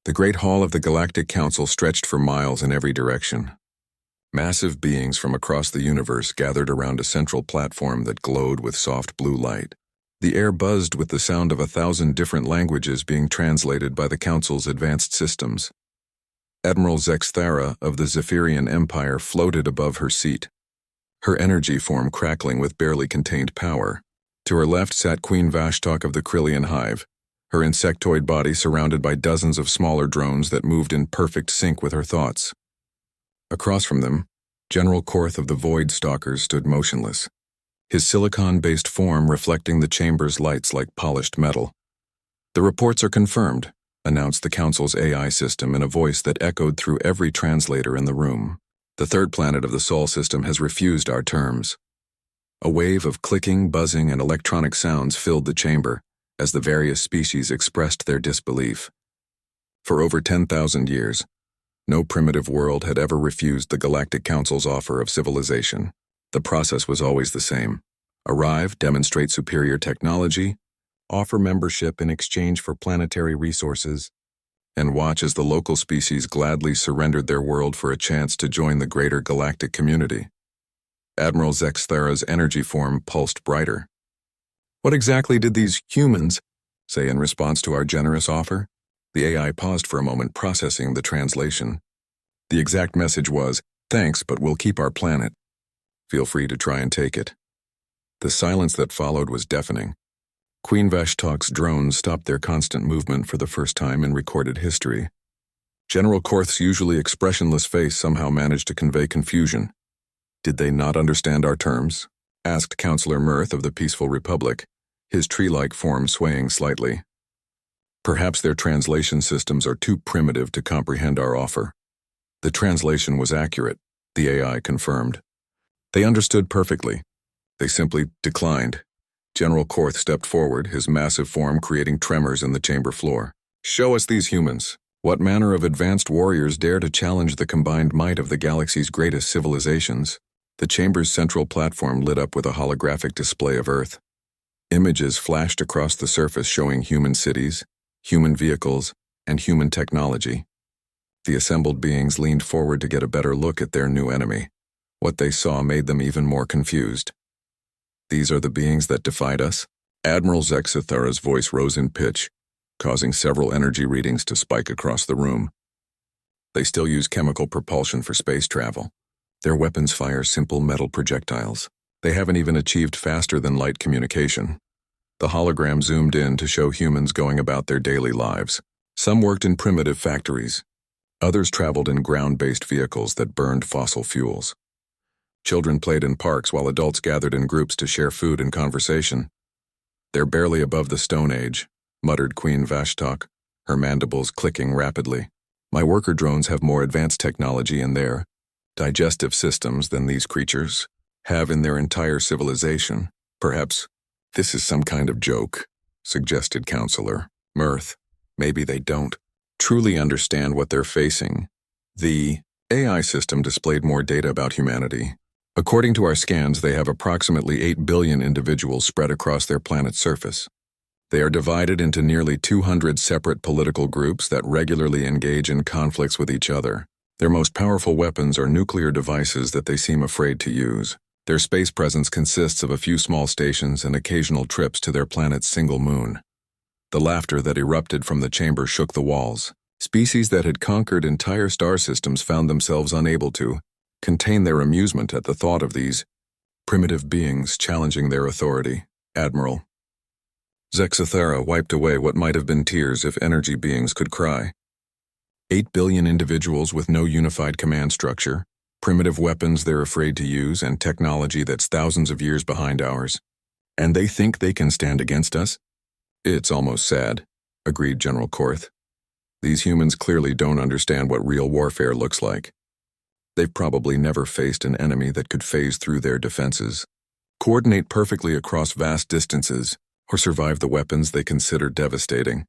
The Great Hall of the Galactic Council stretched for miles in every direction. Massive beings from across the universe gathered around a central platform that glowed with soft blue light. The air buzzed with the sound of 1,000 different languages being translated by the Council's advanced systems. Admiral Zexthara of the Zephyrian Empire floated above her seat, her energy form crackling with barely contained power. To her left sat Queen Vashtok of the Krillian Hive, her insectoid body surrounded by dozens of smaller drones that moved in perfect sync with her thoughts. Across from them, General Korth of the Void Stalkers stood motionless, his silicon-based form reflecting the chamber's lights like polished metal. "The reports are confirmed," announced the Council's AI system in a voice that echoed through every translator in the room. "The third planet of the Sol system has refused our terms." A wave of clicking, buzzing, and electronic sounds filled the chamber as the various species expressed their disbelief. For over 10,000 years, no primitive world had ever refused the Galactic Council's offer of civilization. The process was always the same. Arrive, demonstrate superior technology, offer membership in exchange for planetary resources, and watch as the local species gladly surrendered their world for a chance to join the greater galactic community. Admiral Zexthara's energy form pulsed brighter. "What exactly did these humans say in response to our generous offer?" The AI paused for a moment, processing the translation. The exact message was, "Thanks, but we'll keep our planet. Feel free to try and take it." The silence that followed was deafening. Queen Vashtok's drones stopped their constant movement for the first time in recorded history. General Korth's usually expressionless face somehow managed to convey confusion. "Did they not understand our terms?" asked Councillor Mirth of the Peaceful Republic, his tree-like form swaying slightly. "Perhaps their translation systems are too primitive to comprehend our offer." The translation was accurate, the AI confirmed. "They understood perfectly. They simply declined." General Korth stepped forward, his massive form creating tremors in the chamber floor. "Show us these humans. What manner of advanced warriors dare to challenge the combined might of the galaxy's greatest civilizations?" The chamber's central platform lit up with a holographic display of Earth. Images flashed across the surface showing human cities, human vehicles, and human technology. The assembled beings leaned forward to get a better look at their new enemy. What they saw made them even more confused. "These are the beings that defied us?" Admiral Zexthara's voice rose in pitch, causing several energy readings to spike across the room. "They still use chemical propulsion for space travel. Their weapons fire simple metal projectiles. They haven't even achieved faster-than-light communication." The hologram zoomed in to show humans going about their daily lives. Some worked in primitive factories. Others traveled in ground-based vehicles that burned fossil fuels. Children played in parks while adults gathered in groups to share food and conversation. "They're barely above the Stone Age," muttered Queen Vashtok, her mandibles clicking rapidly. "My worker drones have more advanced technology in their digestive systems than these creatures have in their entire civilization. Perhaps this is some kind of joke," suggested Councillor Mirth. "Maybe they don't truly understand what they're facing." The AI system displayed more data about humanity. "According to our scans, they have approximately 8 billion individuals spread across their planet's surface. They are divided into nearly 200 separate political groups that regularly engage in conflicts with each other. Their most powerful weapons are nuclear devices that they seem afraid to use. Their space presence consists of a few small stations and occasional trips to their planet's single moon." The laughter that erupted from the chamber shook the walls. Species that had conquered entire star systems found themselves unable to contain their amusement at the thought of these primitive beings challenging their authority. Admiral Zexthara wiped away what might have been tears if energy beings could cry. 8 billion individuals with no unified command structure, primitive weapons they're afraid to use, and technology that's thousands of years behind ours. And they think they can stand against us? "It's almost sad," agreed General Korth. "These humans clearly don't understand what real warfare looks like. They've probably never faced an enemy that could phase through their defenses, coordinate perfectly across vast distances, or survive the weapons they consider devastating."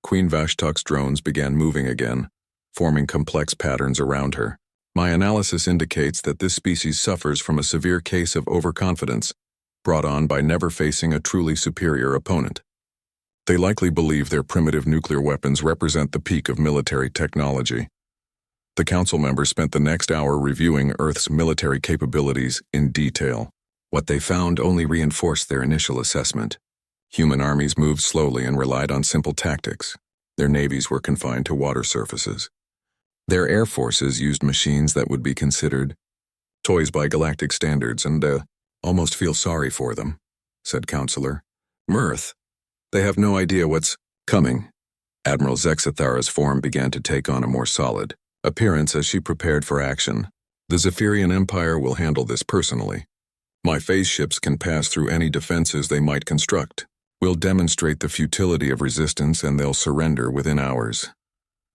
Queen Vashtok's drones began moving again, forming complex patterns around her. "My analysis indicates that this species suffers from a severe case of overconfidence, brought on by never facing a truly superior opponent." They likely believe their primitive nuclear weapons represent the peak of military technology. The council members spent the next hour reviewing Earth's military capabilities in detail. What they found only reinforced their initial assessment. Human armies moved slowly and relied on simple tactics. Their navies were confined to water surfaces. Their air forces used machines that would be considered toys by galactic standards, and almost feel sorry for them, said Counselor Mirth. They have no idea what's coming. Admiral Zexathara's form began to take on a more solid appearance as she prepared for action. The Zephyrian Empire will handle this personally. My phase ships can pass through any defenses they might construct. We'll demonstrate the futility of resistance and they'll surrender within hours.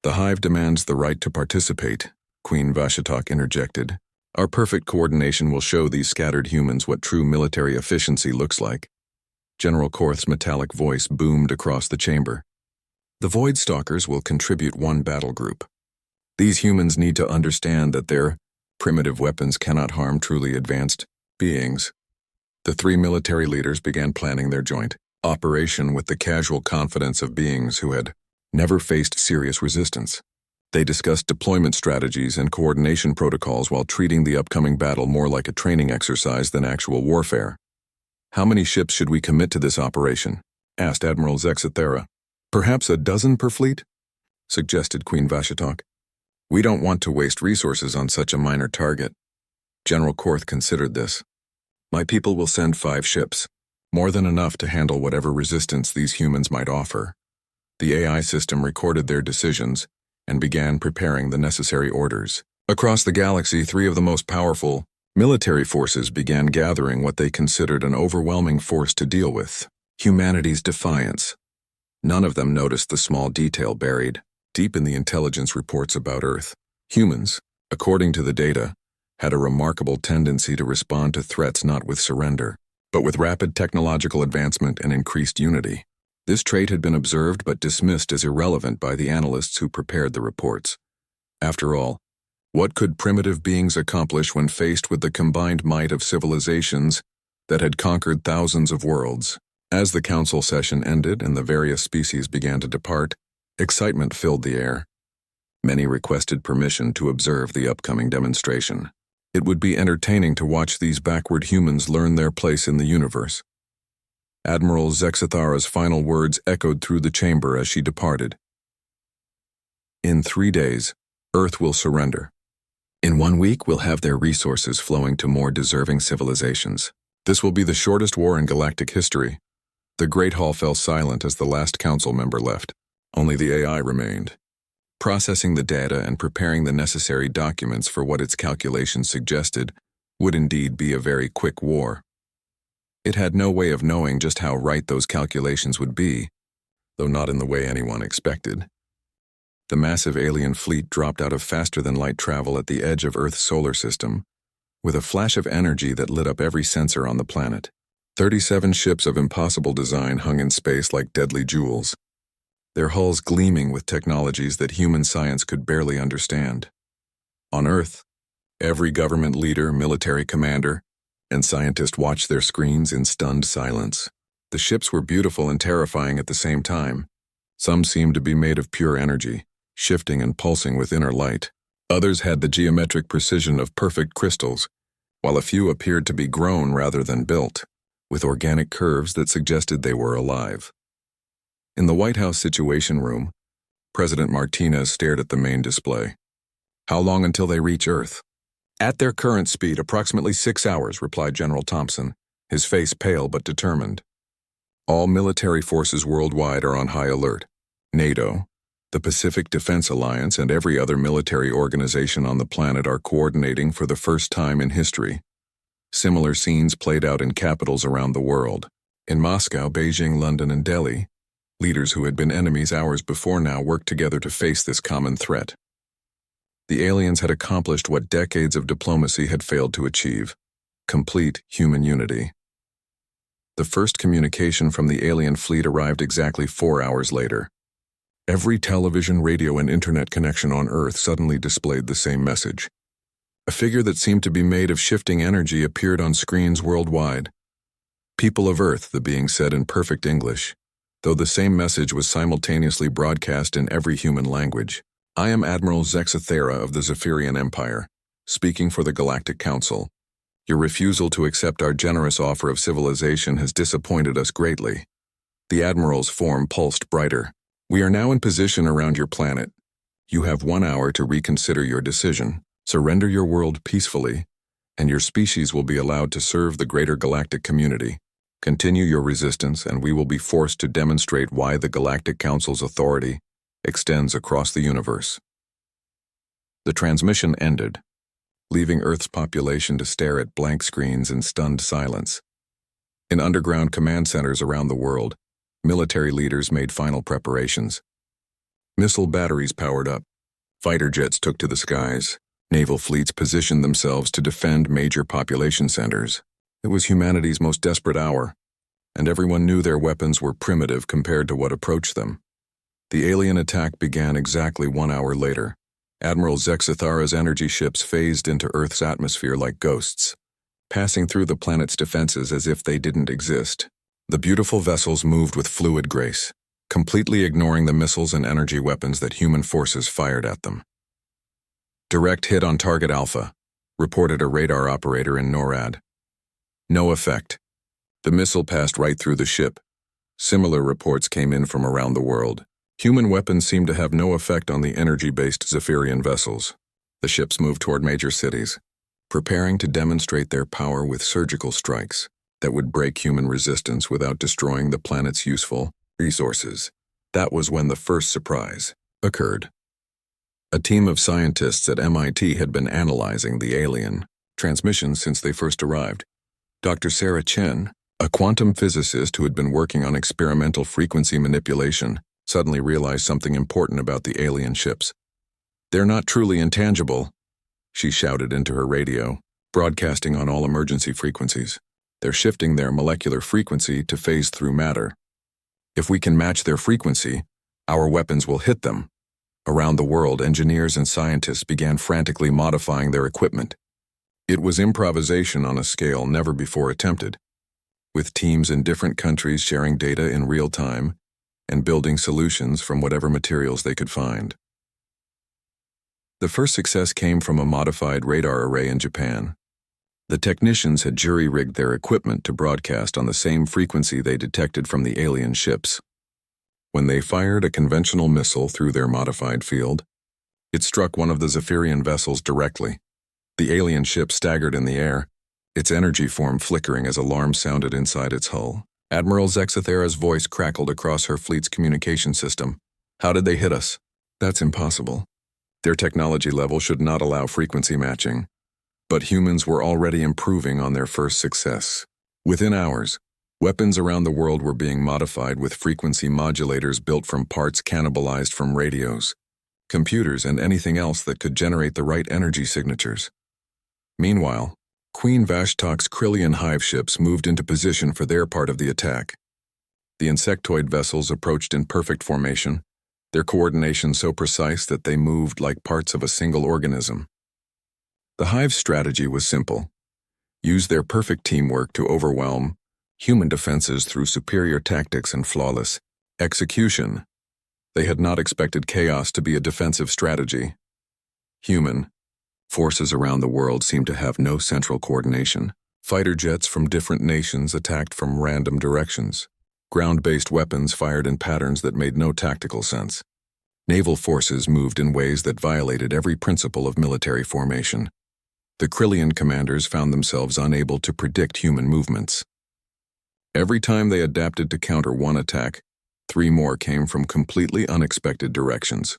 The Hive demands the right to participate, Queen Vashitok interjected. Our perfect coordination will show these scattered humans what true military efficiency looks like. General Korth's metallic voice boomed across the chamber. The Void Stalkers will contribute one battle group. These humans need to understand that their primitive weapons cannot harm truly advanced beings. The three military leaders began planning their joint operation with the casual confidence of beings who had never faced serious resistance. They discussed deployment strategies and coordination protocols while treating the upcoming battle more like a training exercise than actual warfare. How many ships should we commit to this operation? Asked Admiral Zexathara. Perhaps a dozen per fleet? Suggested Queen Vashitok. We don't want to waste resources on such a minor target. General Korth considered this. My people will send 5 ships, more than enough to handle whatever resistance these humans might offer. The AI system recorded their decisions and began preparing the necessary orders. Across the galaxy, 3 of the most powerful military forces began gathering what they considered an overwhelming force to deal with: humanity's defiance. None of them noticed the small detail buried deep in the intelligence reports about Earth. Humans, according to the data, had a remarkable tendency to respond to threats not with surrender, but with rapid technological advancement and increased unity. This trait had been observed but dismissed as irrelevant by the analysts who prepared the reports. After all, what could primitive beings accomplish when faced with the combined might of civilizations that had conquered thousands of worlds? As the council session ended and the various species began to depart, excitement filled the air. Many requested permission to observe the upcoming demonstration. It would be entertaining to watch these backward humans learn their place in the universe. Admiral Zexathara's final words echoed through the chamber as she departed. In 3 days, Earth will surrender. In 1 week, we'll have their resources flowing to more deserving civilizations. This will be the shortest war in galactic history. The Great Hall fell silent as the last council member left. Only the AI remained, processing the data and preparing the necessary documents for what its calculations suggested would indeed be a very quick war. It had no way of knowing just how right those calculations would be, though not in the way anyone expected. The massive alien fleet dropped out of faster-than-light travel at the edge of Earth's solar system, with a flash of energy that lit up every sensor on the planet. 37 ships of impossible design hung in space like deadly jewels, their hulls gleaming with technologies that human science could barely understand. On Earth, every government leader, military commander, and scientist watched their screens in stunned silence. The ships were beautiful and terrifying at the same time. Some seemed to be made of pure energy, shifting and pulsing with inner light. Others had the geometric precision of perfect crystals, while a few appeared to be grown rather than built, with organic curves that suggested they were alive. In the White House Situation Room, President Martinez stared at the main display. How long until they reach Earth? At their current speed, approximately 6 hours, replied General Thompson, his face pale but determined. All military forces worldwide are on high alert. NATO, the Pacific Defense Alliance, and every other military organization on the planet are coordinating for the first time in history. Similar scenes played out in capitals around the world. In Moscow, Beijing, London, and Delhi, leaders who had been enemies hours before now worked together to face this common threat. The aliens had accomplished what decades of diplomacy had failed to achieve: complete human unity. The first communication from the alien fleet arrived exactly 4 hours later. Every television, radio, and internet connection on Earth suddenly displayed the same message. A figure that seemed to be made of shifting energy appeared on screens worldwide. People of Earth, the being said in perfect English, though the same message was simultaneously broadcast in every human language. I am Admiral Zexathera of the Zephyrian Empire, speaking for the Galactic Council. Your refusal to accept our generous offer of civilization has disappointed us greatly. The Admiral's form pulsed brighter. We are now in position around your planet. You have 1 hour to reconsider your decision. Surrender your world peacefully, and your species will be allowed to serve the greater galactic community. Continue your resistance, and we will be forced to demonstrate why the Galactic Council's authority extends across the universe. The transmission ended, leaving Earth's population to stare at blank screens in stunned silence. In underground command centers around the world, military leaders made final preparations. Missile batteries powered up. Fighter jets took to the skies. Naval fleets positioned themselves to defend major population centers. It was humanity's most desperate hour, and everyone knew their weapons were primitive compared to what approached them. The alien attack began exactly 1 hour later. Admiral Zexathara's energy ships phased into Earth's atmosphere like ghosts, passing through the planet's defenses as if they didn't exist. The beautiful vessels moved with fluid grace, completely ignoring the missiles and energy weapons that human forces fired at them. Direct hit on target Alpha, reported a radar operator in NORAD. No effect. The missile passed right through the ship. Similar reports came in from around the world. Human weapons seemed to have no effect on the energy-based Zephyrian vessels. The ships moved toward major cities, preparing to demonstrate their power with surgical strikes that would break human resistance without destroying the planet's useful resources. That was when the first surprise occurred. A team of scientists at MIT had been analyzing the alien transmissions since they first arrived. Dr. Sarah Chen, a quantum physicist who had been working on experimental frequency manipulation, suddenly realized something important about the alien ships. "They're not truly intangible," she shouted into her radio, broadcasting on all emergency frequencies. "They're shifting their molecular frequency to phase through matter. If we can match their frequency, our weapons will hit them." Around the world, engineers and scientists began frantically modifying their equipment. It was improvisation on a scale never before attempted, with teams in different countries sharing data in real time and building solutions from whatever materials they could find. The first success came from a modified radar array in Japan. The technicians had jury-rigged their equipment to broadcast on the same frequency they detected from the alien ships. When they fired a conventional missile through their modified field, it struck one of the Zephyrian vessels directly. The alien ship staggered in the air, its energy form flickering as alarms sounded inside its hull. Admiral Zexathera's voice crackled across her fleet's communication system. "How did they hit us?" "That's impossible. Their technology level should not allow frequency matching." But humans were already improving on their first success. Within hours, weapons around the world were being modified with frequency modulators built from parts cannibalized from radios, computers, and anything else that could generate the right energy signatures. Meanwhile, Queen Vashtok's Krillian hive ships moved into position for their part of the attack. The insectoid vessels approached in perfect formation, their coordination so precise that they moved like parts of a single organism. The hive's strategy was simple: use their perfect teamwork to overwhelm human defenses through superior tactics and flawless execution. They had not expected chaos to be a defensive strategy. Human forces around the world seemed to have no central coordination. Fighter jets from different nations attacked from random directions. Ground-based weapons fired in patterns that made no tactical sense. Naval forces moved in ways that violated every principle of military formation. The Krillian commanders found themselves unable to predict human movements. Every time they adapted to counter one attack, 3 more came from completely unexpected directions.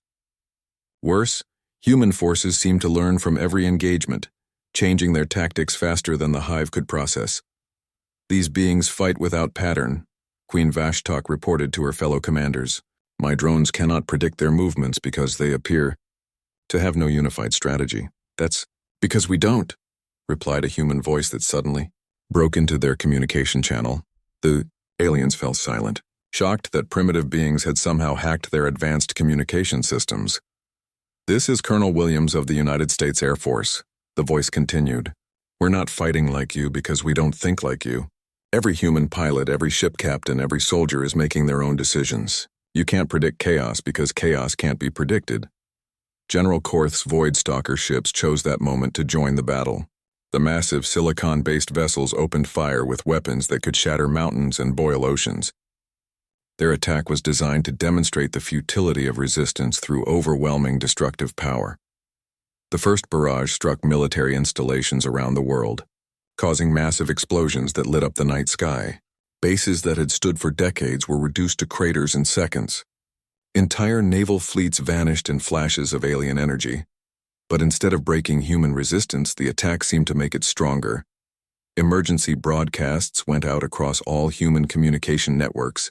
Worse, human forces seemed to learn from every engagement, changing their tactics faster than the hive could process. "These beings fight without pattern," Queen Vashtok reported to her fellow commanders. "My drones cannot predict their movements because they appear to have no unified strategy." "That's because we don't," replied a human voice that suddenly broke into their communication channel. The aliens fell silent, shocked that primitive beings had somehow hacked their advanced communication systems. "This is Colonel Williams of the United States Air Force," the voice continued. "We're not fighting like you because we don't think like you. Every human pilot, every ship captain, every soldier is making their own decisions. You can't predict chaos because chaos can't be predicted. General Korth's Voidstalker ships chose that moment to join the battle. The massive silicon-based vessels opened fire with weapons that could shatter mountains and boil oceans. Their attack was designed to demonstrate the futility of resistance through overwhelming destructive power. The first barrage struck military installations around the world, causing massive explosions that lit up the night sky. Bases that had stood for decades were reduced to craters in seconds. Entire naval fleets vanished in flashes of alien energy. But instead of breaking human resistance, the attack seemed to make it stronger. Emergency broadcasts went out across all human communication networks.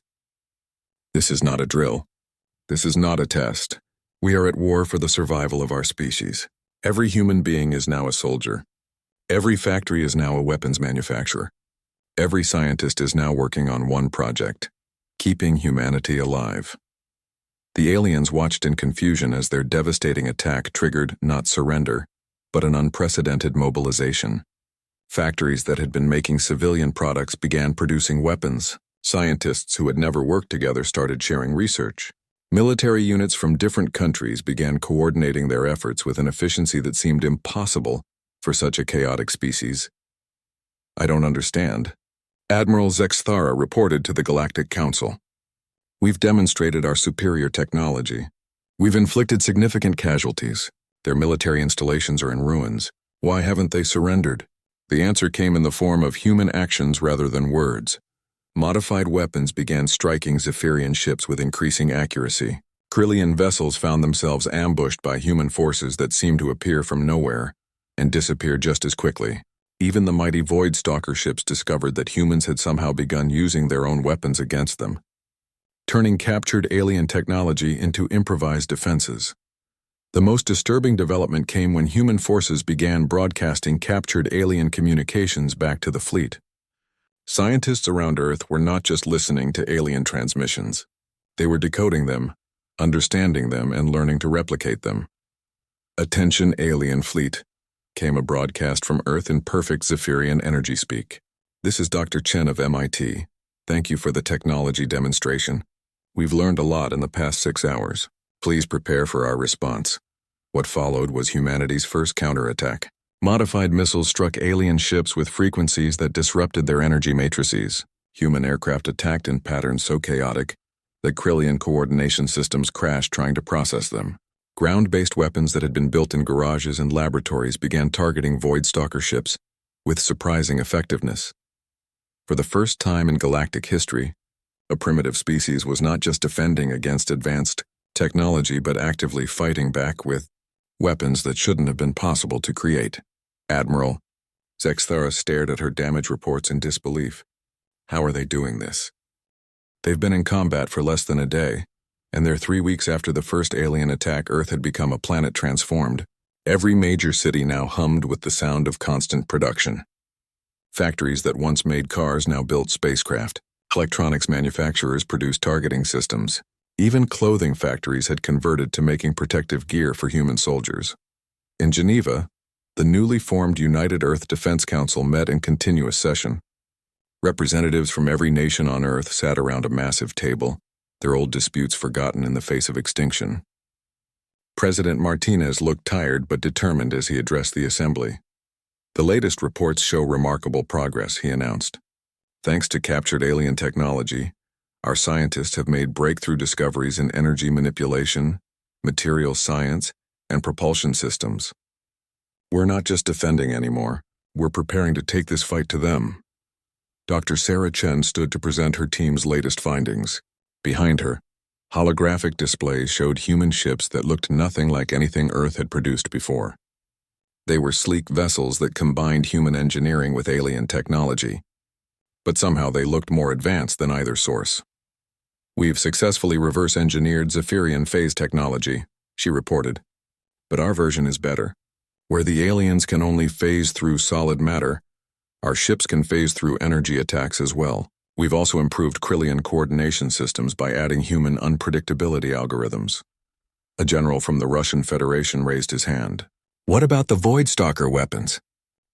This is not a drill. This is not a test. We are at war for the survival of our species. Every human being is now a soldier. Every factory is now a weapons manufacturer. Every scientist is now working on one project: keeping humanity alive. The aliens watched in confusion as their devastating attack triggered not surrender, but an unprecedented mobilization. Factories that had been making civilian products began producing weapons. Scientists who had never worked together started sharing research. Military units from different countries began coordinating their efforts with an efficiency that seemed impossible for such a chaotic species. I don't understand. Admiral Zexthara reported to the Galactic Council. We've demonstrated our superior technology. We've inflicted significant casualties. Their military installations are in ruins. Why haven't they surrendered? The answer came in the form of human actions rather than words. Modified weapons began striking Zephyrian ships with increasing accuracy. Krillian vessels found themselves ambushed by human forces that seemed to appear from nowhere and disappear just as quickly. Even the mighty Voidstalker ships discovered that humans had somehow begun using their own weapons against them, turning captured alien technology into improvised defenses. The most disturbing development came when human forces began broadcasting captured alien communications back to the fleet. Scientists around Earth were not just listening to alien transmissions. They were decoding them, understanding them, and learning to replicate them. "Attention, alien fleet," came a broadcast from Earth in perfect Zephyrian energy speak. "This is Dr. Chen of MIT. Thank you for the technology demonstration. We've learned a lot in the past 6 hours. Please prepare for our response." What followed was humanity's first counterattack. Modified missiles struck alien ships with frequencies that disrupted their energy matrices. Human aircraft attacked in patterns so chaotic that Krillian coordination systems crashed trying to process them. Ground-based weapons that had been built in garages and laboratories began targeting Voidstalker ships with surprising effectiveness. For the first time in galactic history, a primitive species was not just defending against advanced technology but actively fighting back with weapons that shouldn't have been possible to create. Admiral Zexthara stared at her damage reports in disbelief. How are they doing this? They've been in combat for less than a day, and they're 3 weeks after the first alien attack. Earth had become a planet transformed. Every major city now hummed with the sound of constant production. Factories that once made cars now built spacecraft. Electronics manufacturers produced targeting systems. Even clothing factories had converted to making protective gear for human soldiers. In Geneva, the newly formed United Earth Defense Council met in continuous session. Representatives from every nation on Earth sat around a massive table, their old disputes forgotten in the face of extinction. President Martinez looked tired but determined as he addressed the assembly. "The latest reports show remarkable progress," he announced. "Thanks to captured alien technology, our scientists have made breakthrough discoveries in energy manipulation, material science, and propulsion systems. We're not just defending anymore, we're preparing to take this fight to them." Dr. Sarah Chen stood to present her team's latest findings. Behind her, holographic displays showed human ships that looked nothing like anything Earth had produced before. They were sleek vessels that combined human engineering with alien technology. But somehow they looked more advanced than either source. "We've successfully reverse-engineered Zephyrian phase technology," she reported. "But our version is better. Where the aliens can only phase through solid matter, our ships can phase through energy attacks as well. We've also improved Krillian coordination systems by adding human unpredictability algorithms." A general from the Russian Federation raised his hand. "What about the Voidstalker weapons?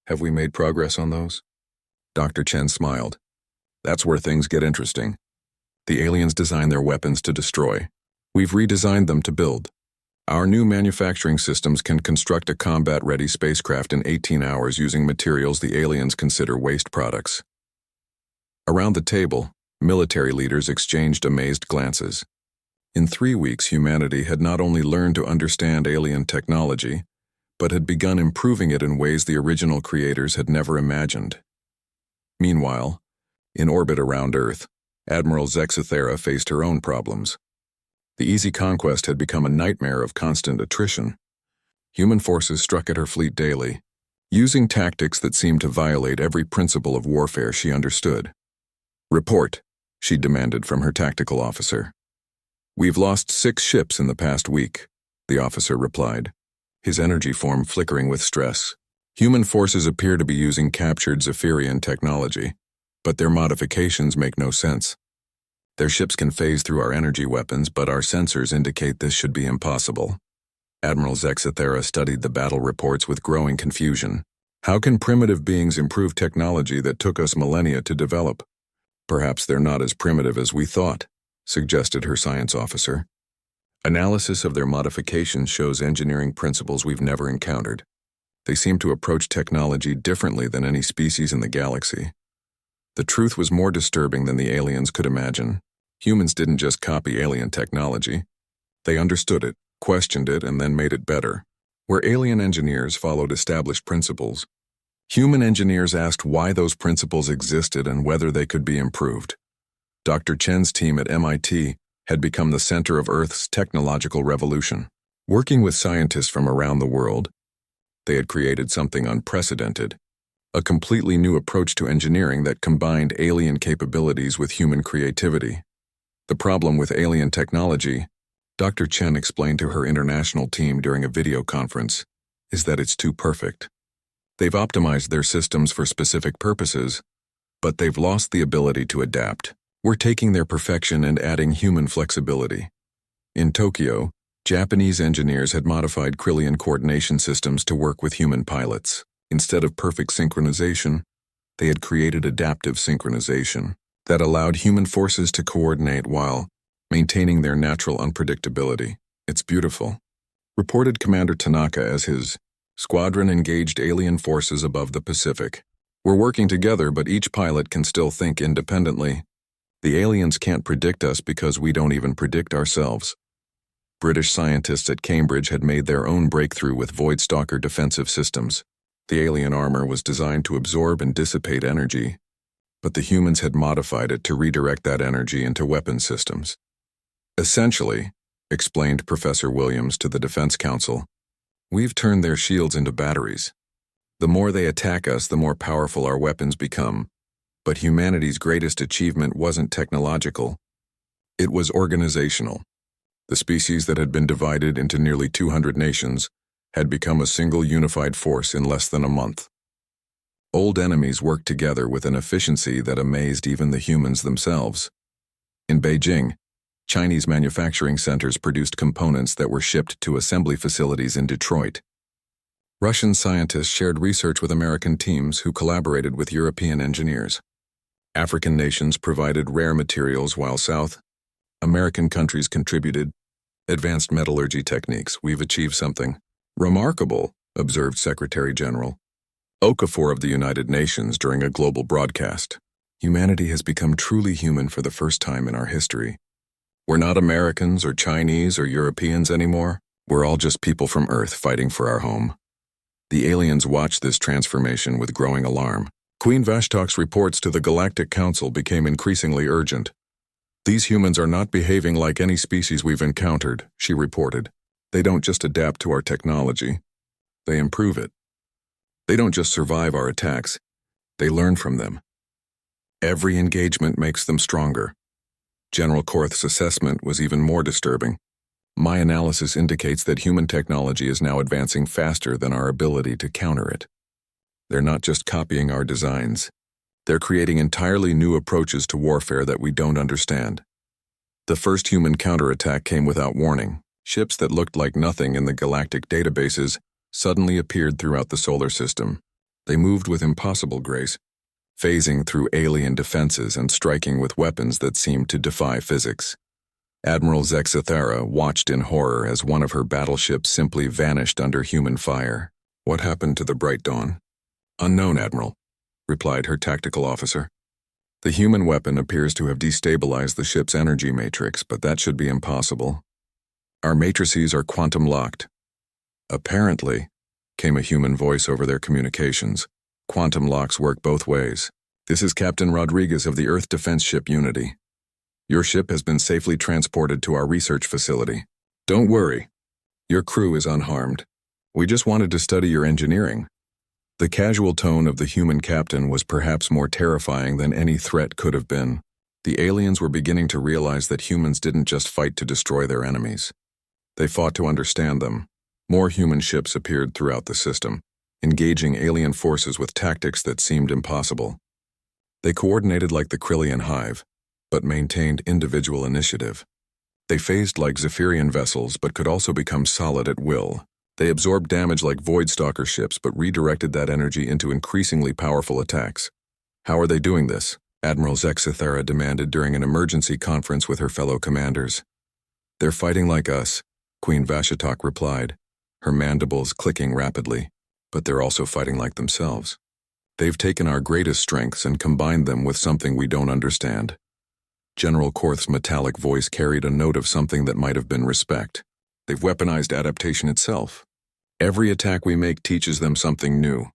Have we made progress on those?" Dr. Chen smiled. That's where things get interesting. The aliens design their weapons to destroy. We've redesigned them to build. Our new manufacturing systems can construct a combat-ready spacecraft in 18 hours using materials the aliens consider waste products. Around the table, military leaders exchanged amazed glances. In 3 weeks, humanity had not only learned to understand alien technology, but had begun improving it in ways the original creators had never imagined. Meanwhile, in orbit around Earth, Admiral Zexathera faced her own problems. The easy conquest had become a nightmare of constant attrition. Human forces struck at her fleet daily, using tactics that seemed to violate every principle of warfare she understood. "Report," she demanded from her tactical officer. "We've lost 6 ships in the past week," the officer replied, his energy form flickering with stress. "Human forces appear to be using captured Zephyrian technology, but their modifications make no sense. Their ships can phase through our energy weapons, but our sensors indicate this should be impossible." Admiral Zexathera studied the battle reports with growing confusion. How can primitive beings improve technology that took us millennia to develop? "Perhaps they're not as primitive as we thought," suggested her science officer. "Analysis of their modifications shows engineering principles we've never encountered. They seem to approach technology differently than any species in the galaxy." The truth was more disturbing than the aliens could imagine. Humans didn't just copy alien technology. They understood it, questioned it, and then made it better. Where alien engineers followed established principles, human engineers asked why those principles existed and whether they could be improved. Dr. Chen's team at MIT had become the center of Earth's technological revolution. Working with scientists from around the world, they had created something unprecedented. A completely new approach to engineering that combined alien capabilities with human creativity. The problem with alien technology, Dr. Chen explained to her international team during a video conference, is that it's too perfect. They've optimized their systems for specific purposes, but they've lost the ability to adapt. We're taking their perfection and adding human flexibility. In Tokyo, Japanese engineers had modified Krillian coordination systems to work with human pilots. Instead of perfect synchronization, they had created adaptive synchronization that allowed human forces to coordinate while maintaining their natural unpredictability. "It's beautiful," reported Commander Tanaka as his squadron engaged alien forces above the Pacific. "We're working together, but each pilot can still think independently. The aliens can't predict us because we don't even predict ourselves." British scientists at Cambridge had made their own breakthrough with Voidstalker defensive systems. The alien armor was designed to absorb and dissipate energy, but the humans had modified it to redirect that energy into weapon systems. "Essentially," explained Professor Williams to the Defense Council, "we've turned their shields into batteries. The more they attack us, the more powerful our weapons become. But humanity's greatest achievement wasn't technological. It was organizational. The species that had been divided into nearly 200 nations had become a single unified force in less than a month. Old enemies worked together with an efficiency that amazed even the humans themselves. In Beijing, Chinese manufacturing centers produced components that were shipped to assembly facilities in Detroit. Russian scientists shared research with American teams who collaborated with European engineers. African nations provided rare materials while South American countries contributed advanced metallurgy techniques. "We've achieved something remarkable," observed Secretary General Okafor of the United Nations during a global broadcast. "Humanity has become truly human for the first time in our history. We're not Americans or Chinese or Europeans anymore. We're all just people from Earth fighting for our home." The aliens watched this transformation with growing alarm. Queen Vashtak's reports to the Galactic Council became increasingly urgent. "These humans are not behaving like any species we've encountered," she reported. "They don't just adapt to our technology, they improve it. They don't just survive our attacks, they learn from them. Every engagement makes them stronger." General Korth's assessment was even more disturbing. "My analysis indicates that human technology is now advancing faster than our ability to counter it. They're not just copying our designs. They're creating entirely new approaches to warfare that we don't understand." The first human counterattack came without warning. Ships that looked like nothing in the galactic databases suddenly appeared throughout the solar system. They moved with impossible grace, phasing through alien defenses and striking with weapons that seemed to defy physics. Admiral Zexithara watched in horror as one of her battleships simply vanished under human fire. "What happened to the Bright Dawn?" "Unknown, Admiral," replied her tactical officer. "The human weapon appears to have destabilized the ship's energy matrix, but that should be impossible. Our matrices are quantum locked." "Apparently," came a human voice over their communications. "Quantum locks work both ways. This is Captain Rodriguez of the Earth Defense Ship Unity. Your ship has been safely transported to our research facility. Don't worry. Your crew is unharmed. We just wanted to study your engineering." The casual tone of the human captain was perhaps more terrifying than any threat could have been. The aliens were beginning to realize that humans didn't just fight to destroy their enemies. They fought to understand them. More human ships appeared throughout the system, engaging alien forces with tactics that seemed impossible. They coordinated like the Krillian hive, but maintained individual initiative. They phased like Zephyrian vessels, but could also become solid at will. They absorbed damage like Voidstalker ships, but redirected that energy into increasingly powerful attacks. "How are they doing this?" Admiral Zexithara demanded during an emergency conference with her fellow commanders. "They're fighting like us," Queen Vashitok replied, her mandibles clicking rapidly. "But they're also fighting like themselves. They've taken our greatest strengths and combined them with something we don't understand." General Korth's metallic voice carried a note of something that might have been respect. "They've weaponized adaptation itself. Every attack we make teaches them something new.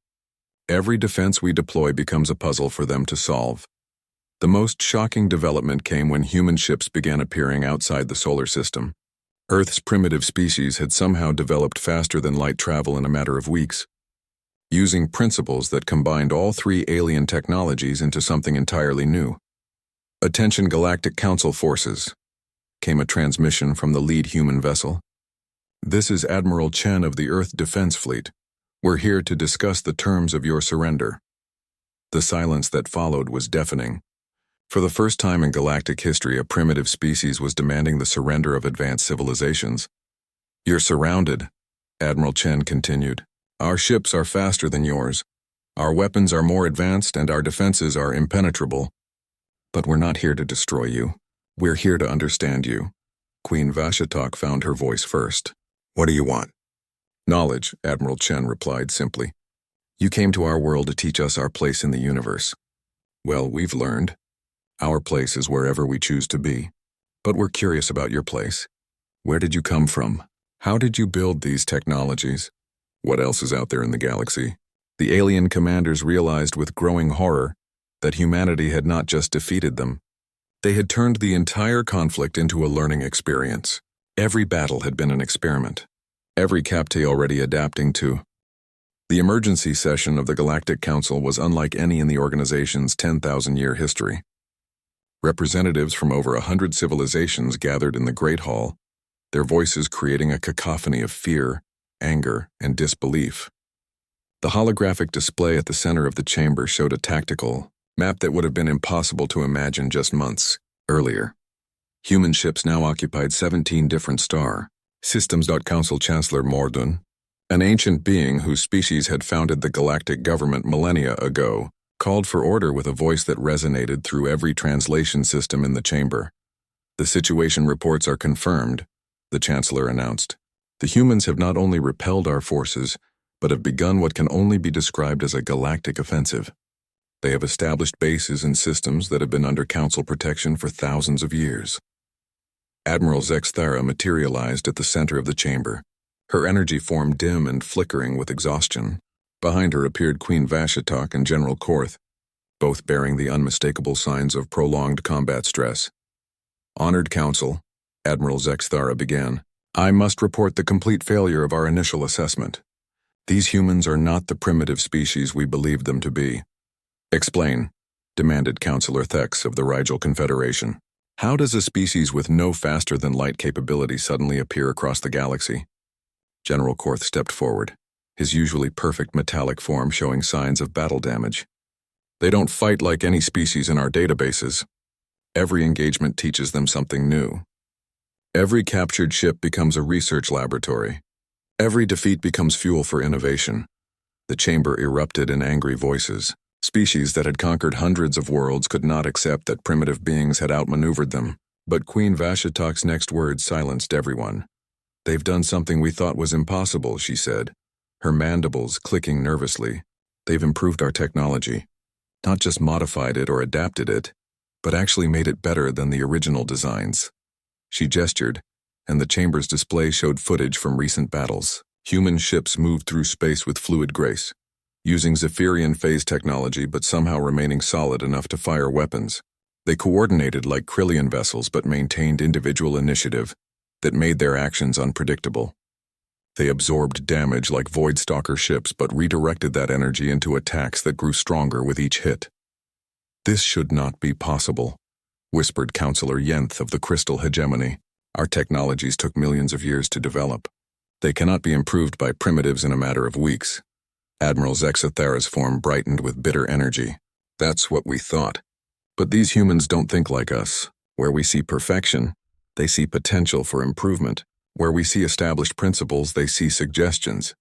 Every defense we deploy becomes a puzzle for them to solve." The most shocking development came when human ships began appearing outside the solar system. Earth's primitive species had somehow developed faster than light travel in a matter of weeks, using principles that combined all three alien technologies into something entirely new. "Attention Galactic Council forces," came a transmission from the lead human vessel. "This is Admiral Chen of the Earth Defense Fleet. We're here to discuss the terms of your surrender." The silence that followed was deafening. For the first time in galactic history, a primitive species was demanding the surrender of advanced civilizations. "You're surrounded," Admiral Chen continued. "Our ships are faster than yours. Our weapons are more advanced and our defenses are impenetrable. But we're not here to destroy you. We're here to understand you." Queen Vashitok found her voice first. "What do you want?" "Knowledge," Admiral Chen replied simply. "You came to our world to teach us our place in the universe. Well, we've learned. Our place is wherever we choose to be. But we're curious about your place. Where did you come from? How did you build these technologies? What else is out there in the galaxy?" The alien commanders realized with growing horror that humanity had not just defeated them. They had turned the entire conflict into a learning experience. Every battle had been an experiment. Every captain already adapting to. The emergency session of the Galactic Council was unlike any in the organization's 10,000-year history. Representatives from over 100 civilizations gathered in the Great Hall, their voices creating a cacophony of fear, anger, and disbelief. The holographic display at the center of the chamber showed a tactical map that would have been impossible to imagine just months earlier. Human ships now occupied 17 different star systems. Council Chancellor Mordun, an ancient being whose species had founded the galactic government millennia ago, called for order with a voice that resonated through every translation system in the chamber. "The situation reports are confirmed," the Chancellor announced. "The humans have not only repelled our forces, but have begun what can only be described as a galactic offensive. They have established bases and systems that have been under Council protection for thousands of years." Admiral Zexithara materialized at the center of the chamber, her energy form dim and flickering with exhaustion. Behind her appeared Queen Vashitok and General Korth, both bearing the unmistakable signs of prolonged combat stress. "Honored Council," Admiral Zexithara began, "I must report the complete failure of our initial assessment. These humans are not the primitive species we believed them to be." "Explain," demanded Councillor Thex of the Rigel Confederation. "How does a species with no faster-than-light capability suddenly appear across the galaxy?" General Korth stepped forward, his usually perfect metallic form showing signs of battle damage. "They don't fight like any species in our databases. Every engagement teaches them something new. Every captured ship becomes a research laboratory. Every defeat becomes fuel for innovation." The chamber erupted in angry voices. Species that had conquered hundreds of worlds could not accept that primitive beings had outmaneuvered them, but Queen Vashitak's next words silenced everyone. "They've done something we thought was impossible," she said, her mandibles clicking nervously. "They've improved our technology. Not just modified it or adapted it, but actually made it better than the original designs." She gestured, and the chamber's display showed footage from recent battles. Human ships moved through space with fluid grace, using Zephyrian phase technology but somehow remaining solid enough to fire weapons. They coordinated like Krillian vessels but maintained individual initiative that made their actions unpredictable. They absorbed damage like Voidstalker ships but redirected that energy into attacks that grew stronger with each hit. "This should not be possible," whispered Counselor Yenth of the Crystal Hegemony. "Our technologies took millions of years to develop. They cannot be improved by primitives in a matter of weeks." Admiral Zexathera's form brightened with bitter energy. "That's what we thought. But these humans don't think like us. Where we see perfection, they see potential for improvement. Where we see established principles, they see suggestions."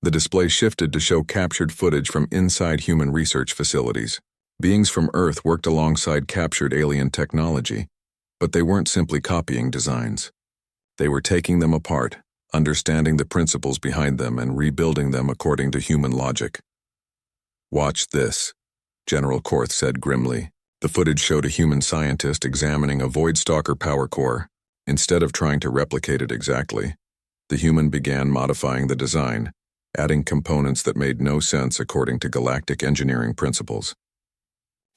The display shifted to show captured footage from inside human research facilities. Beings from Earth worked alongside captured alien technology, but they weren't simply copying designs. They were taking them apart, understanding the principles behind them and rebuilding them according to human logic. "Watch this," General Korth said grimly. The footage showed a human scientist examining a Voidstalker power core. Instead of trying to replicate it exactly, the human began modifying the design, adding components that made no sense according to galactic engineering principles.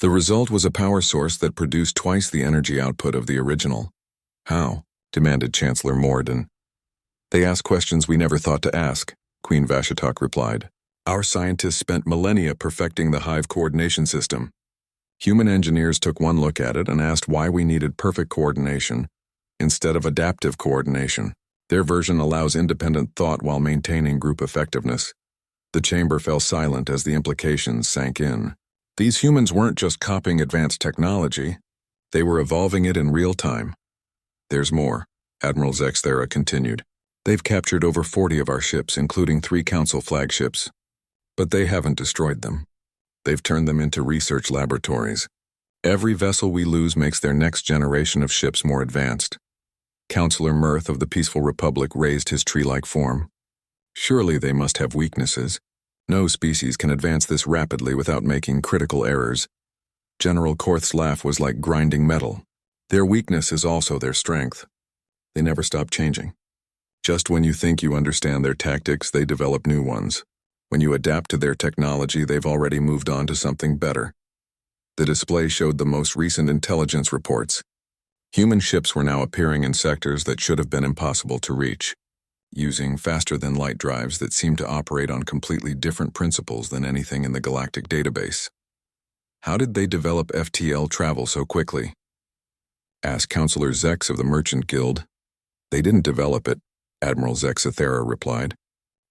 The result was a power source that produced twice the energy output of the original. "How?" demanded Chancellor Morden. "They ask questions we never thought to ask," Queen Vashitak replied. "Our scientists spent millennia perfecting the hive coordination system. Human engineers took one look at it and asked why we needed perfect coordination instead of adaptive coordination. Their version allows independent thought while maintaining group effectiveness." The chamber fell silent as the implications sank in. These humans weren't just copying advanced technology, they were evolving it in real time. "There's more," Admiral Zexthera continued. "They've captured over 40 of our ships, including 3 Council flagships. But they haven't destroyed them. They've turned them into research laboratories. Every vessel we lose makes their next generation of ships more advanced." Counselor Mirth of the Peaceful Republic raised his tree-like form. "Surely they must have weaknesses. No species can advance this rapidly without making critical errors." General Korth's laugh was like grinding metal. "Their weakness is also their strength. They never stop changing. Just when you think you understand their tactics, they develop new ones. When you adapt to their technology, they've already moved on to something better." The display showed the most recent intelligence reports. Human ships were now appearing in sectors that should have been impossible to reach, using faster-than-light drives that seemed to operate on completely different principles than anything in the galactic database. "How did they develop FTL travel so quickly?" asked Counselor Zex of the Merchant Guild. "They didn't develop it," Admiral Zexathera replied.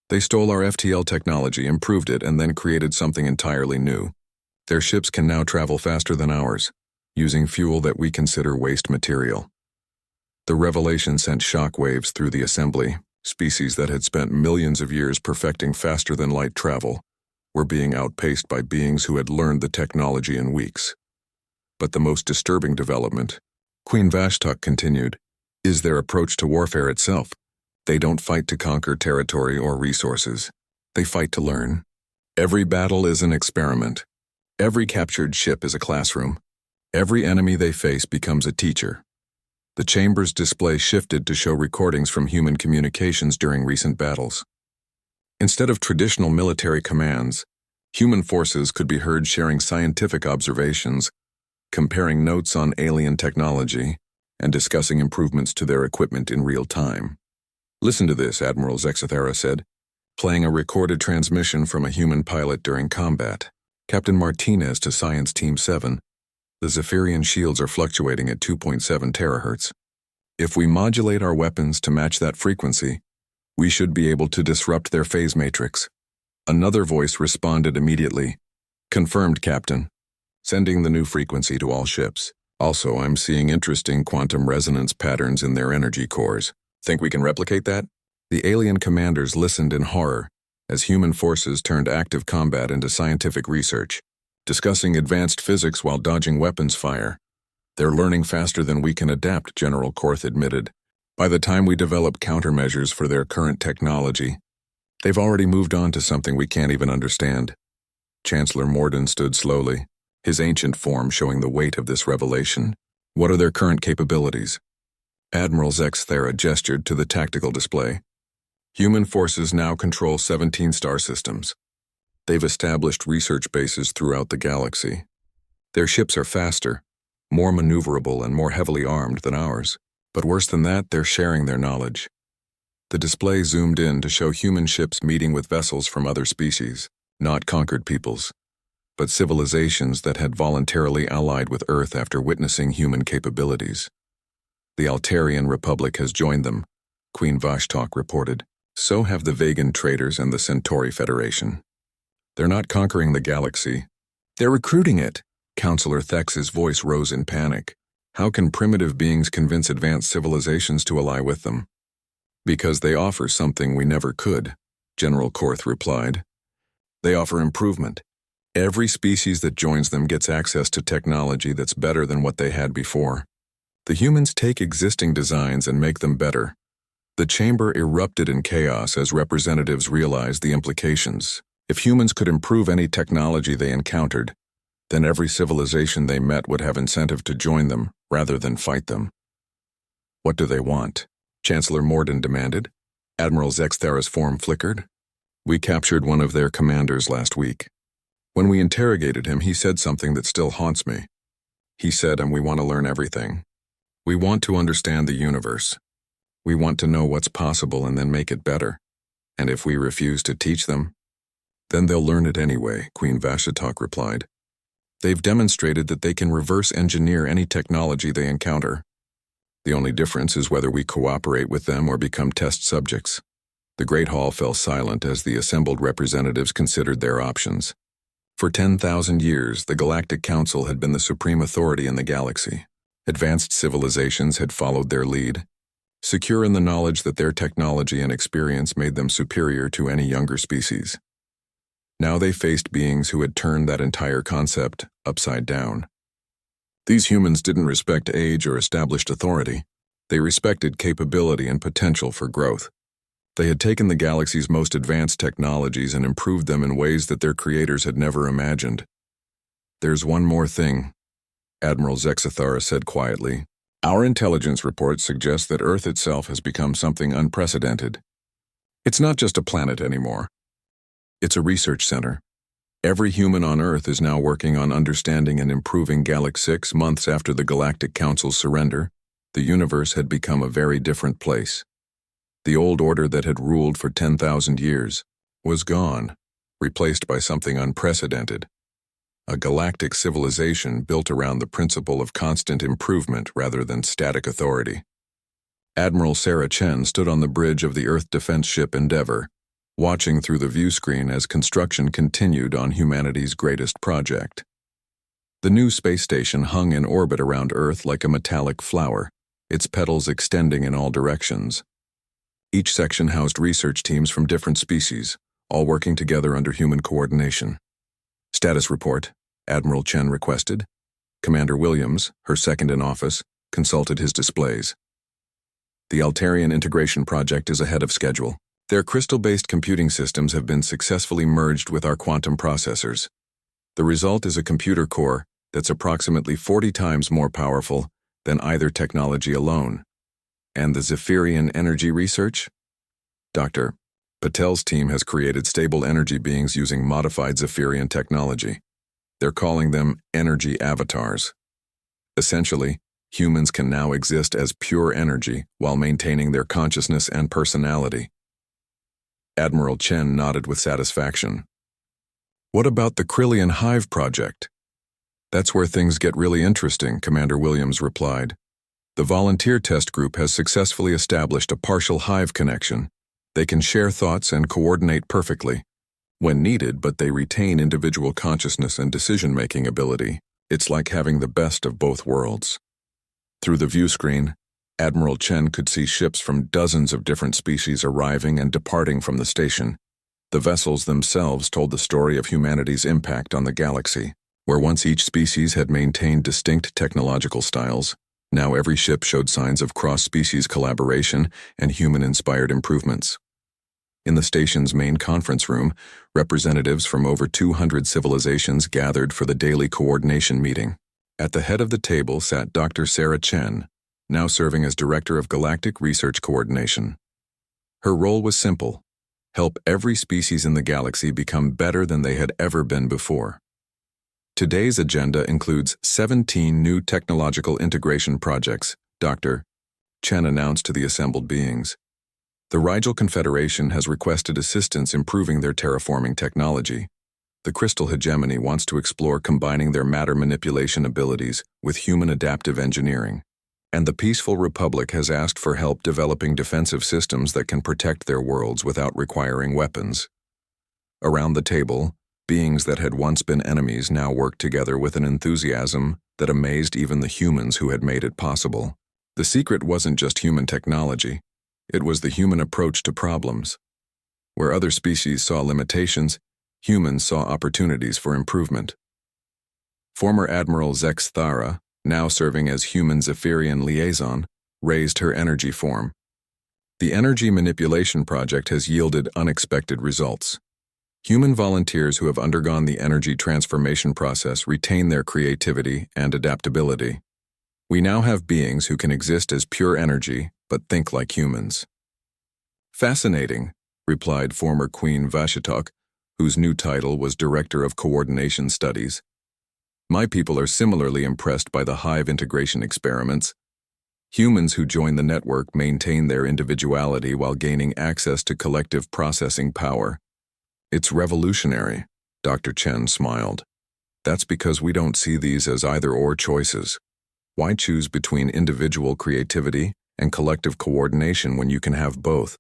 "They stole our FTL technology, improved it, and then created something entirely new. Their ships can now travel faster than ours, using fuel that we consider waste material." The revelation sent shockwaves through the assembly. Species that had spent millions of years perfecting faster-than-light travel were being outpaced by beings who had learned the technology in weeks. But the most disturbing development, Queen Vashtak continued, is their approach to warfare itself. They don't fight to conquer territory or resources. They fight to learn. Every battle is an experiment. Every captured ship is a classroom. Every enemy they face becomes a teacher. The chamber's display shifted to show recordings from human communications during recent battles. Instead of traditional military commands, human forces could be heard sharing scientific observations, comparing notes on alien technology, and discussing improvements to their equipment in real time. "Listen to this," Admiral Zexathera said, playing a recorded transmission from a human pilot during combat. "Captain Martinez to Science Team 7. The Zephyrian shields are fluctuating at 2.7 terahertz. If we modulate our weapons to match that frequency, we should be able to disrupt their phase matrix." Another voice responded immediately. "Confirmed, Captain. Sending the new frequency to all ships. Also, I'm seeing interesting quantum resonance patterns in their energy cores. Think we can replicate that?" The alien commanders listened in horror as human forces turned active combat into scientific research. discussing advanced physics while dodging weapons fire. They're learning faster than we can adapt, General Korth admitted. By the time we develop countermeasures for their current technology, they've already moved on to something we can't even understand. Chancellor Morden stood slowly, his ancient form showing the weight of this revelation. What are their current capabilities? Admiral Zexthera gestured to the tactical display. Human forces now control 17 star systems. They've established research bases throughout the galaxy. Their ships are faster, more maneuverable and more heavily armed than ours. But worse than that, they're sharing their knowledge. The display zoomed in to show human ships meeting with vessels from other species, not conquered peoples, but civilizations that had voluntarily allied with Earth after witnessing human capabilities. The Altarian Republic has joined them, Queen Vashtok reported. So have the Vegan traders and the Centauri Federation. They're not conquering the galaxy. They're recruiting it. Counselor Thex's voice rose in panic. How can primitive beings convince advanced civilizations to ally with them? Because they offer something we never could, General Korth replied. They offer improvement. Every species that joins them gets access to technology that's better than what they had before. The humans take existing designs and make them better. The chamber erupted in chaos as representatives realized the implications. If humans could improve any technology they encountered, then every civilization they met would have incentive to join them rather than fight them. What do they want? Chancellor Morden demanded. Admiral Zexthera's form flickered. We captured one of their commanders last week. When we interrogated him, he said something that still haunts me. He said, and we want to learn everything. We want to understand the universe. We want to know what's possible and then make it better. And if we refuse to teach them, then they'll learn it anyway, Queen Vashtok replied. They've demonstrated that they can reverse engineer any technology they encounter. The only difference is whether we cooperate with them or become test subjects. The Great Hall fell silent as the assembled representatives considered their options. For 10,000 years, the Galactic Council had been the supreme authority in the galaxy. Advanced civilizations had followed their lead, secure in the knowledge that their technology and experience made them superior to any younger species. Now they faced beings who had turned that entire concept upside down. These humans didn't respect age or established authority. They respected capability and potential for growth. They had taken the galaxy's most advanced technologies and improved them in ways that their creators had never imagined. There's one more thing, Admiral Zexthera said quietly. Our intelligence reports suggest that Earth itself has become something unprecedented. It's not just a planet anymore. It's a research center. Every human on Earth is now working on understanding and improving Galaxy 6 months after the Galactic Council's surrender. The universe had become a very different place. The old order that had ruled for 10,000 years was gone, replaced by something unprecedented. A galactic civilization built around the principle of constant improvement rather than static authority. Admiral Sarah Chen stood on the bridge of the Earth defense ship Endeavour, watching through the view screen as construction continued on humanity's greatest project. The new space station hung in orbit around Earth like a metallic flower, its petals extending in all directions. Each section housed research teams from different species, all working together under human coordination. Status report, Admiral Chen requested. Commander Williams, her second in office, consulted his displays. The Altarian integration project is ahead of schedule. Their crystal-based computing systems have been successfully merged with our quantum processors. The result is a computer core that's approximately 40 times more powerful than either technology alone. And the Zephyrian energy research? Dr. Patel's team has created stable energy beings using modified Zephyrian technology. They're calling them energy avatars. Essentially, humans can now exist as pure energy while maintaining their consciousness and personality. Admiral Chen nodded with satisfaction. What about the Krillian Hive project? That's where things get really interesting, Commander Williams replied. The volunteer test group has successfully established a partial hive connection. They can share thoughts and coordinate perfectly when needed, but they retain individual consciousness and decision-making ability. It's like having the best of both worlds. Through the view screen, Admiral Chen could see ships from dozens of different species arriving and departing from the station. The vessels themselves told the story of humanity's impact on the galaxy. Where once each species had maintained distinct technological styles, now every ship showed signs of cross-species collaboration and human-inspired improvements. In the station's main conference room, representatives from over 200 civilizations gathered for the daily coordination meeting. At the head of the table sat Dr. Sarah Chen, now serving as Director of Galactic Research Coordination. Her role was simple: help every species in the galaxy become better than they had ever been before. Today's agenda includes 17 new technological integration projects, Dr. Chen announced to the assembled beings. The Rigel Confederation has requested assistance improving their terraforming technology. The Crystal Hegemony wants to explore combining their matter manipulation abilities with human adaptive engineering. And the Peaceful Republic has asked for help developing defensive systems that can protect their worlds without requiring weapons. Around the table, beings that had once been enemies now worked together with an enthusiasm that amazed even the humans who had made it possible. The secret wasn't just human technology. It was the human approach to problems. Where other species saw limitations, humans saw opportunities for improvement. Former Admiral Zex Thara, now serving as human Zephyrian liaison, raised her energy form. The energy manipulation project has yielded unexpected results. Human volunteers who have undergone the energy transformation process retain their creativity and adaptability. We now have beings who can exist as pure energy, but think like humans. Fascinating, replied former Queen Vashitok, whose new title was Director of Coordination Studies. My people are similarly impressed by the hive integration experiments. Humans who join the network maintain their individuality while gaining access to collective processing power. It's revolutionary, Dr. Chen smiled. That's because we don't see these as either-or choices. Why choose between individual creativity and collective coordination when you can have both?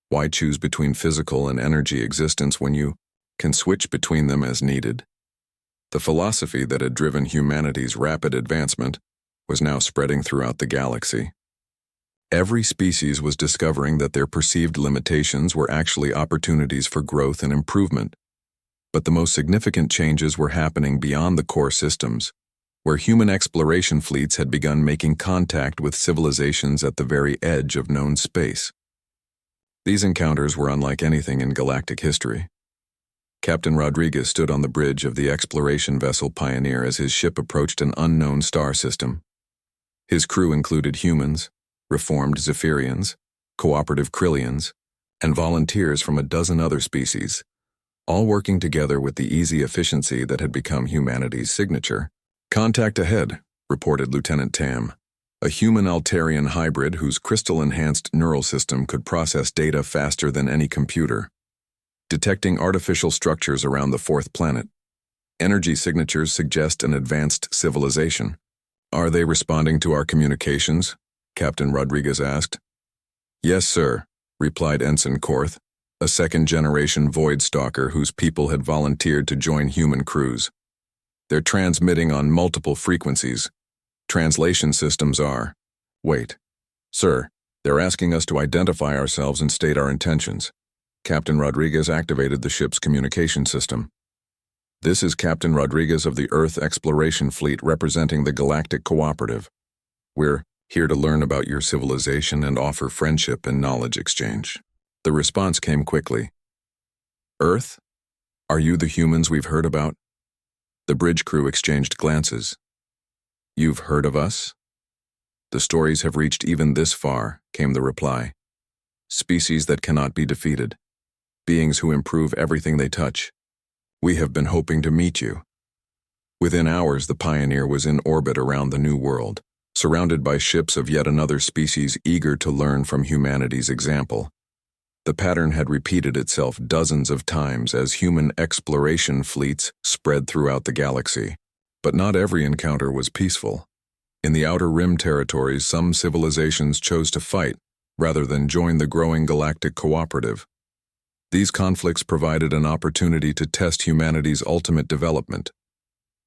Why choose between physical and energy existence when you can switch between them as needed? The philosophy that had driven humanity's rapid advancement was now spreading throughout the galaxy. Every species was discovering that their perceived limitations were actually opportunities for growth and improvement. But the most significant changes were happening beyond the core systems, where human exploration fleets had begun making contact with civilizations at the very edge of known space. These encounters were unlike anything in galactic history. Captain Rodriguez stood on the bridge of the exploration vessel Pioneer as his ship approached an unknown star system. His crew included humans, reformed Zephyrians, cooperative Krillians, and volunteers from a dozen other species, all working together with the easy efficiency that had become humanity's signature. Contact ahead, reported Lieutenant Tam, a human-Altarian hybrid whose crystal-enhanced neural system could process data faster than any computer. Detecting artificial structures around the fourth planet. Energy signatures suggest an advanced civilization. Are they responding to our communications? Captain Rodriguez asked. Yes, sir, replied Ensign Korth, a second-generation Void Stalker whose people had volunteered to join human crews. They're transmitting on multiple frequencies. Translation systems are. Wait. Sir, they're asking us to identify ourselves and state our intentions. Captain Rodriguez activated the ship's communication system. This is Captain Rodriguez of the Earth Exploration Fleet representing the Galactic Cooperative. We're here to learn about your civilization and offer friendship and knowledge exchange. The response came quickly. Earth? Are you the humans we've heard about? The bridge crew exchanged glances. You've heard of us? The stories have reached even this far, came the reply. Species that cannot be defeated. Beings who improve everything they touch. We have been hoping to meet you. Within hours, the Pioneer was in orbit around the New World, surrounded by ships of yet another species eager to learn from humanity's example. The pattern had repeated itself dozens of times as human exploration fleets spread throughout the galaxy. But not every encounter was peaceful. In the Outer Rim territories, some civilizations chose to fight rather than join the growing galactic cooperative. These conflicts provided an opportunity to test humanity's ultimate development,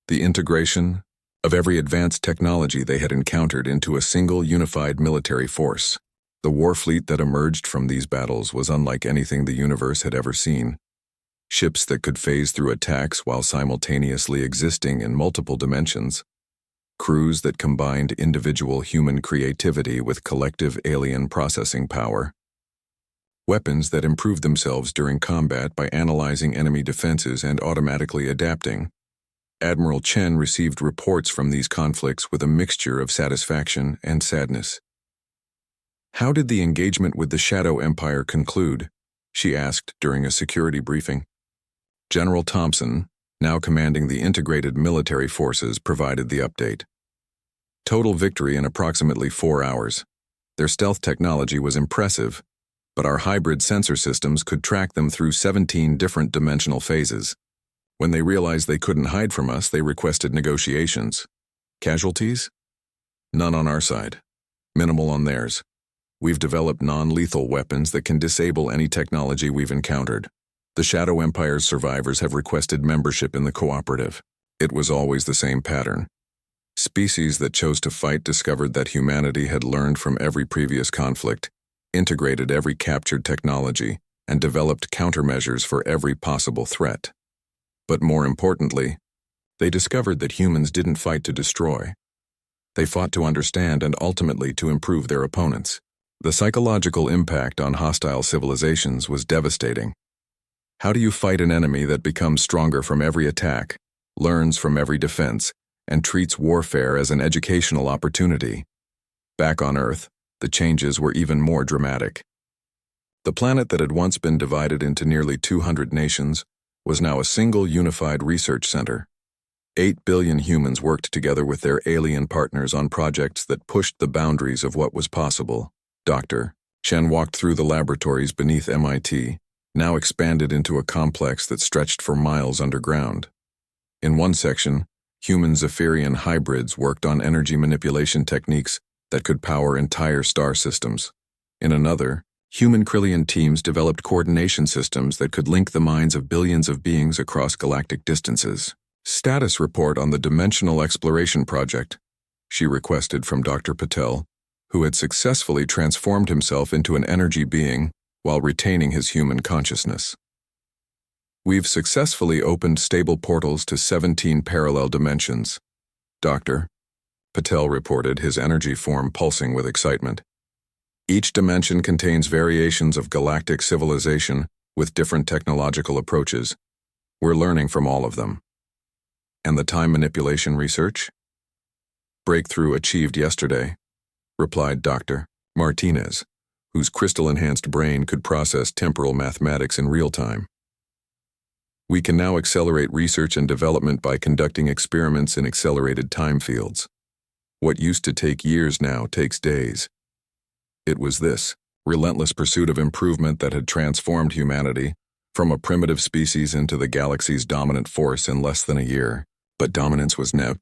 the integration of every advanced technology they had encountered into a single unified military force. The war fleet that emerged from these battles was unlike anything the universe had ever seen. ships that could phase through attacks while simultaneously existing in multiple dimensions, crews that combined individual human creativity with collective alien processing power, weapons that improved themselves during combat by analyzing enemy defenses and automatically adapting. Admiral Chen received reports from these conflicts with a mixture of satisfaction and sadness. "How did the engagement with the Shadow Empire conclude?" she asked during a security briefing. General Thompson, now commanding the integrated military forces, provided the update. Total victory in approximately 4 hours. Their stealth technology was impressive, but our hybrid sensor systems could track them through 17 different dimensional phases. When they realized they couldn't hide from us, they requested negotiations. Casualties? None on our side. Minimal on theirs. We've developed non-lethal weapons that can disable any technology we've encountered. The Shadow Empire's survivors have requested membership in the cooperative. It was always the same pattern. Species that chose to fight discovered that humanity had learned from every previous conflict, integrated every captured technology, and developed countermeasures for every possible threat. But more importantly, they discovered that humans didn't fight to destroy. They fought to understand and ultimately to improve their opponents. The psychological impact on hostile civilizations was devastating. How do you fight an enemy that becomes stronger from every attack, learns from every defense, and treats warfare as an educational opportunity? Back on Earth, the changes were even more dramatic. The planet that had once been divided into nearly 200 nations was now a single unified research center. 8 billion humans worked together with their alien partners on projects that pushed the boundaries of what was possible. Dr. Chen walked through the laboratories beneath MIT, now expanded into a complex that stretched for miles underground. In one section, human Zephyrian hybrids worked on energy manipulation techniques that could power entire star systems. In another, human Krillian teams developed coordination systems that could link the minds of billions of beings across galactic distances. "Status report on the Dimensional Exploration Project," she requested from Dr. Patel, who had successfully transformed himself into an energy being while retaining his human consciousness. "We've successfully opened stable portals to 17 parallel dimensions," Dr. Patel reported, his energy form pulsing with excitement. "Each dimension contains variations of galactic civilization with different technological approaches. We're learning from all of them." "And the time manipulation research?" "Breakthrough achieved yesterday," replied Dr. Martinez, whose crystal-enhanced brain could process temporal mathematics in real time. "We can now accelerate research and development by conducting experiments in accelerated time fields. What used to take years now takes days." It was this relentless pursuit of improvement that had transformed humanity from a primitive species into the galaxy's dominant force in less than a year. But dominance was never